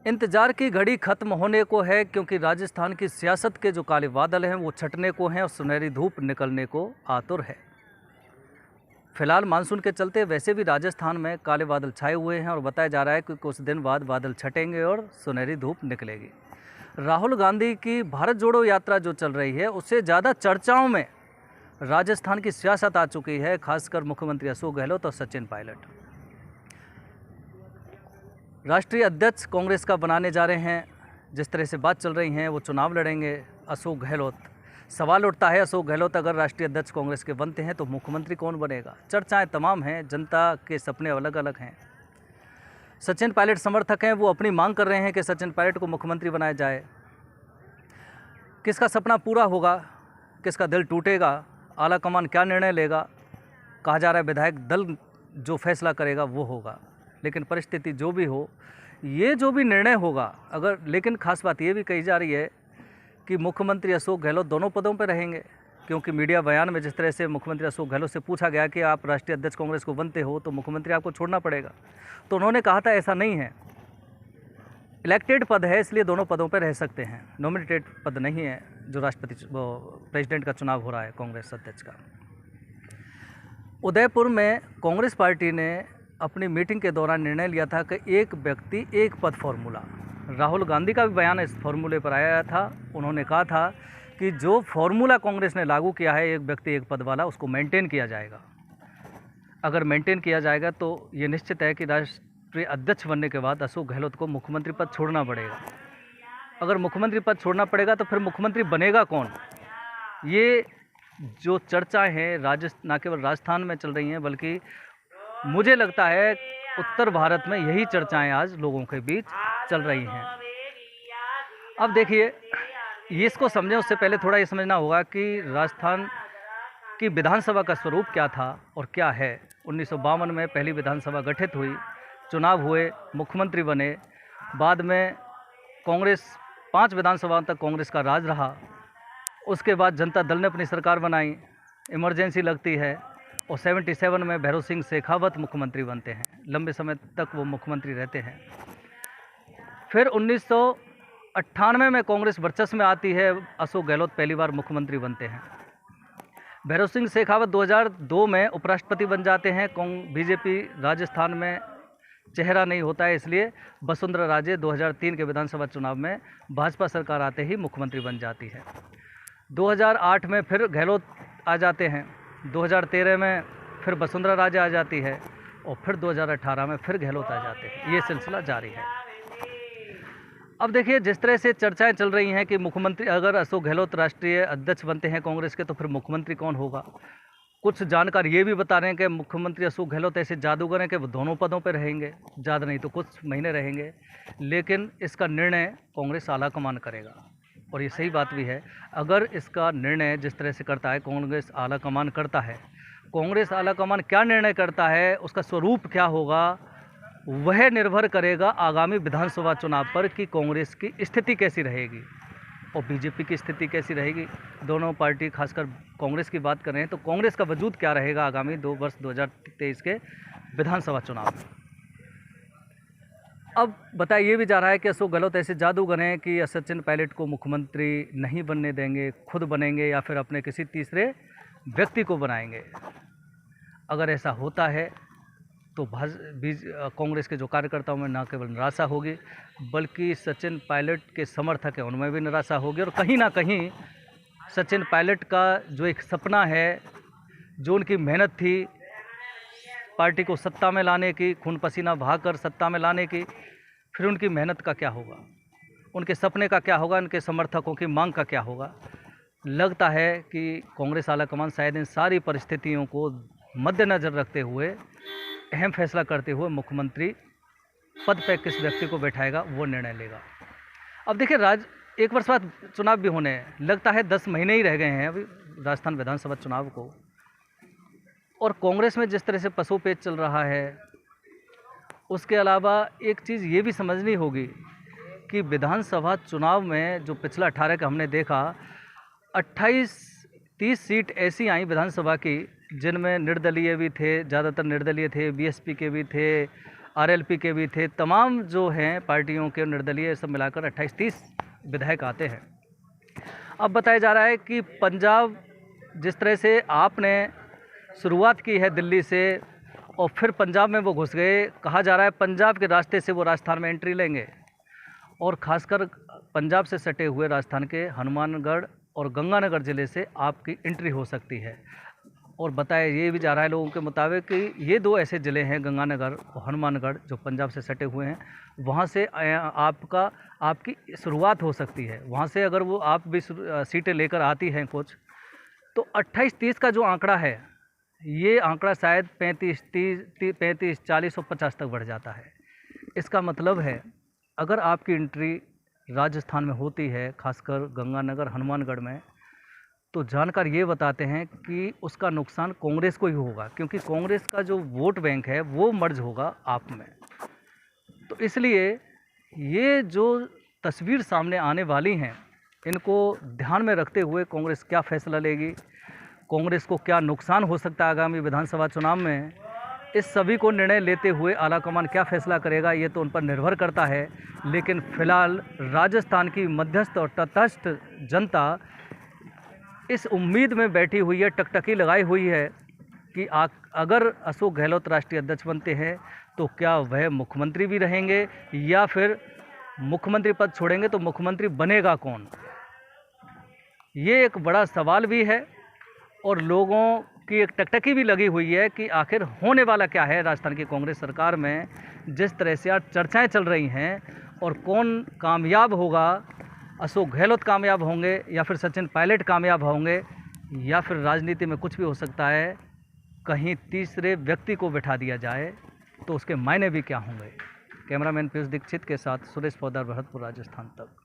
इंतजार की घड़ी खत्म होने को है, क्योंकि राजस्थान की सियासत के जो काले बादल हैं वो छटने को हैं और सुनहरी धूप निकलने को आतुर है। फिलहाल मानसून के चलते वैसे भी राजस्थान में काले बादल छाए हुए हैं और बताया जा रहा है कि कुछ दिन बाद बादल छटेंगे और सुनहरी धूप निकलेगी। राहुल गांधी की भारत जोड़ो यात्रा जो चल रही है उससे ज़्यादा चर्चाओं में राजस्थान की सियासत आ चुकी है, खासकर मुख्यमंत्री अशोक गहलोत और सचिन पायलट। राष्ट्रीय अध्यक्ष कांग्रेस का बनाने जा रहे हैं। जिस तरह से बात चल रही हैं वो चुनाव लड़ेंगे अशोक गहलोत। सवाल उठता है, अशोक गहलोत अगर राष्ट्रीय अध्यक्ष कांग्रेस के बनते हैं तो मुख्यमंत्री कौन बनेगा। चर्चाएं तमाम हैं, जनता के सपने अलग अलग हैं। सचिन पायलट समर्थक हैं, वो अपनी मांग कर रहे हैं कि सचिन पायलट को मुख्यमंत्री बनाया जाए। किसका सपना पूरा होगा, किसका दिल टूटेगा, आला कमान क्या निर्णय लेगा। कहा जा रहा है विधायक दल जो फैसला करेगा वो होगा। लेकिन परिस्थिति जो भी हो, ये जो भी निर्णय होगा अगर, लेकिन खास बात ये भी कही जा रही है कि मुख्यमंत्री अशोक गहलोत दोनों पदों पर रहेंगे, क्योंकि मीडिया बयान में जिस तरह से मुख्यमंत्री अशोक गहलोत से पूछा गया कि आप राष्ट्रीय अध्यक्ष कांग्रेस को बनते हो तो मुख्यमंत्री आपको छोड़ना पड़ेगा, तो उन्होंने कहा था ऐसा नहीं है, इलेक्टेड पद है इसलिए दोनों पदों पर रह सकते हैं, नॉमिनेटेड पद नहीं है जो राष्ट्रपति प्रेसिडेंट का चुनाव हो रहा है कांग्रेस अध्यक्ष का। उदयपुर में कांग्रेस पार्टी ने अपनी मीटिंग के दौरान निर्णय लिया था कि एक व्यक्ति एक पद फॉर्मूला। राहुल गांधी का भी बयान इस फॉर्मूले पर आया था। उन्होंने कहा था कि जो फॉर्मूला कांग्रेस ने लागू किया है एक व्यक्ति एक पद वाला, उसको मेंटेन किया जाएगा। अगर मेंटेन किया जाएगा तो ये निश्चित है कि राष्ट्रीय अध्यक्ष बनने के बाद अशोक गहलोत को मुख्यमंत्री पद छोड़ना पड़ेगा। अगर मुख्यमंत्री पद छोड़ना पड़ेगा तो फिर मुख्यमंत्री बनेगा कौन। ये जो चर्चाएँ हैं न केवल राजस्थान में चल रही हैं, बल्कि मुझे लगता है उत्तर भारत में यही चर्चाएं आज लोगों के बीच चल रही हैं। अब देखिए, ये इसको समझें उससे पहले थोड़ा ये समझना होगा कि राजस्थान की विधानसभा का स्वरूप क्या था और क्या है। 1952 में पहली विधानसभा गठित हुई, चुनाव हुए, मुख्यमंत्री बने। बाद में कांग्रेस 5 विधानसभाओं तक कांग्रेस का राज रहा। उसके बाद जनता दल ने अपनी सरकार बनाई, इमरजेंसी लगती है और 77 में भैरव सिंह शेखावत मुख्यमंत्री बनते हैं। लंबे समय तक वो मुख्यमंत्री रहते हैं। फिर 1998 में कांग्रेस वर्चस्व में आती है, अशोक गहलोत पहली बार मुख्यमंत्री बनते हैं। भैरव सिंह शेखावत 2002 में उपराष्ट्रपति बन जाते हैं। बीजेपी राजस्थान में चेहरा नहीं होता है, इसलिए वसुंधरा राजे 2003 के विधानसभा चुनाव में भाजपा सरकार आते ही मुख्यमंत्री बन जाती है। 2008 में फिर गहलोत आ जाते हैं, 2013 में फिर वसुंधरा राजे आ जाती है और फिर 2018 में फिर गहलोत आ जाते हैं। ये सिलसिला जारी है। अब देखिए, जिस तरह से चर्चाएं चल रही हैं कि मुख्यमंत्री अगर अशोक गहलोत राष्ट्रीय अध्यक्ष बनते हैं कांग्रेस के तो फिर मुख्यमंत्री कौन होगा। कुछ जानकार ये भी बता रहे हैं कि मुख्यमंत्री अशोक गहलोत ऐसे जादूगर हैं कि वो दोनों पदों पर रहेंगे, ज़्यादा नहीं तो कुछ महीने रहेंगे। लेकिन इसका निर्णय कांग्रेस आलाकमान करेगा और ये सही बात भी है। अगर इसका निर्णय जिस तरह से करता है कांग्रेस आलाकमान करता है, कांग्रेस आलाकमान क्या निर्णय करता है, उसका स्वरूप क्या होगा, वह निर्भर करेगा आगामी विधानसभा चुनाव पर कि कांग्रेस की स्थिति कैसी रहेगी और बीजेपी की स्थिति कैसी रहेगी। दोनों पार्टी, खासकर कांग्रेस की बात करें तो कांग्रेस का वजूद क्या रहेगा आगामी 2 वर्ष 2023 के विधानसभा चुनाव में। अब बताया ये भी जा रहा है कि अशोक गहलोत ऐसे जादूगर हैं कि सचिन पायलट को मुख्यमंत्री नहीं बनने देंगे, खुद बनेंगे या फिर अपने किसी तीसरे व्यक्ति को बनाएंगे। अगर ऐसा होता है तो कांग्रेस के जो कार्यकर्ताओं में न केवल निराशा होगी, बल्कि सचिन पायलट के समर्थक हैं उनमें भी निराशा होगी। और कहीं ना कहीं सचिन पायलट का जो एक सपना है, जो उनकी मेहनत थी पार्टी को सत्ता में लाने की, खून पसीना बहाकर सत्ता में लाने की, फिर उनकी मेहनत का क्या होगा, उनके सपने का क्या होगा, उनके समर्थकों की मांग का क्या होगा। लगता है कि कांग्रेस आलाकमान शायद इन सारी परिस्थितियों को मद्देनज़र रखते हुए अहम फैसला करते हुए मुख्यमंत्री पद पर किस व्यक्ति को बैठाएगा वो निर्णय लेगा। अब देखिए, 1 वर्ष बाद चुनाव भी होने हैं, लगता है 10 महीने ही रह गए हैं अभी राजस्थान विधानसभा चुनाव को। और कांग्रेस में जिस तरह से पसोपेच चल रहा है, उसके अलावा एक चीज़ ये भी समझनी होगी कि विधानसभा चुनाव में जो पिछला 18 का हमने देखा, 28-30 सीट ऐसी आई विधानसभा की जिनमें निर्दलीय भी थे, ज़्यादातर निर्दलीय थे, बीएसपी के भी थे, आरएलपी के भी थे, तमाम जो हैं पार्टियों के निर्दलीय सब मिलाकर 28-30 विधायक आते हैं। अब बताया जा रहा है कि पंजाब जिस तरह से आपने शुरुआत की है दिल्ली से और फिर पंजाब में वो घुस गए, कहा जा रहा है पंजाब के रास्ते से वो राजस्थान में एंट्री लेंगे और ख़ासकर पंजाब से सटे हुए राजस्थान के हनुमानगढ़ और गंगानगर ज़िले से आपकी एंट्री हो सकती है। और बताया ये भी जा रहा है लोगों के मुताबिक कि ये दो ऐसे ज़िले हैं गंगानगर और हनुमानगढ़ जो पंजाब से सटे हुए हैं, वहाँ से आपकी शुरुआत हो सकती है। वहाँ से अगर वो आप भी सीटें लेकर आती हैं कुछ, तो 28-30 का जो आंकड़ा है, ये आंकड़ा शायद 35, 40 और 50 तक बढ़ जाता है। इसका मतलब है अगर आपकी एंट्री राजस्थान में होती है, खासकर गंगानगर हनुमानगढ़ में, तो जानकार ये बताते हैं कि उसका नुकसान कांग्रेस को ही होगा, क्योंकि कांग्रेस का जो वोट बैंक है वो मर्ज होगा आप में। तो इसलिए ये जो तस्वीर सामने आने वाली हैं, इनको ध्यान में रखते हुए कांग्रेस क्या फैसला लेगी, कांग्रेस को क्या नुकसान हो सकता है आगामी विधानसभा चुनाव में, इस सभी को निर्णय लेते हुए आलाकमान क्या फैसला करेगा ये तो उन पर निर्भर करता है। लेकिन फ़िलहाल राजस्थान की मध्यस्थ और तटस्थ जनता इस उम्मीद में बैठी हुई है, टकटकी लगाई हुई है कि अगर अशोक गहलोत राष्ट्रीय अध्यक्ष बनते हैं तो क्या वह मुख्यमंत्री भी रहेंगे या फिर मुख्यमंत्री पद छोड़ेंगे तो मुख्यमंत्री बनेगा कौन। ये एक बड़ा सवाल भी है और लोगों की एक टकटकी भी लगी हुई है कि आखिर होने वाला क्या है राजस्थान की कांग्रेस सरकार में, जिस तरह से आज चर्चाएं चल रही हैं। और कौन कामयाब होगा, अशोक गहलोत कामयाब होंगे या फिर सचिन पायलट कामयाब होंगे या फिर राजनीति में कुछ भी हो सकता है, कहीं तीसरे व्यक्ति को बिठा दिया जाए तो उसके मायने भी क्या होंगे। कैमरामैन पीयूष दीक्षित के साथ सुरेश पोद्दार, भरतपुर, राजस्थान तक।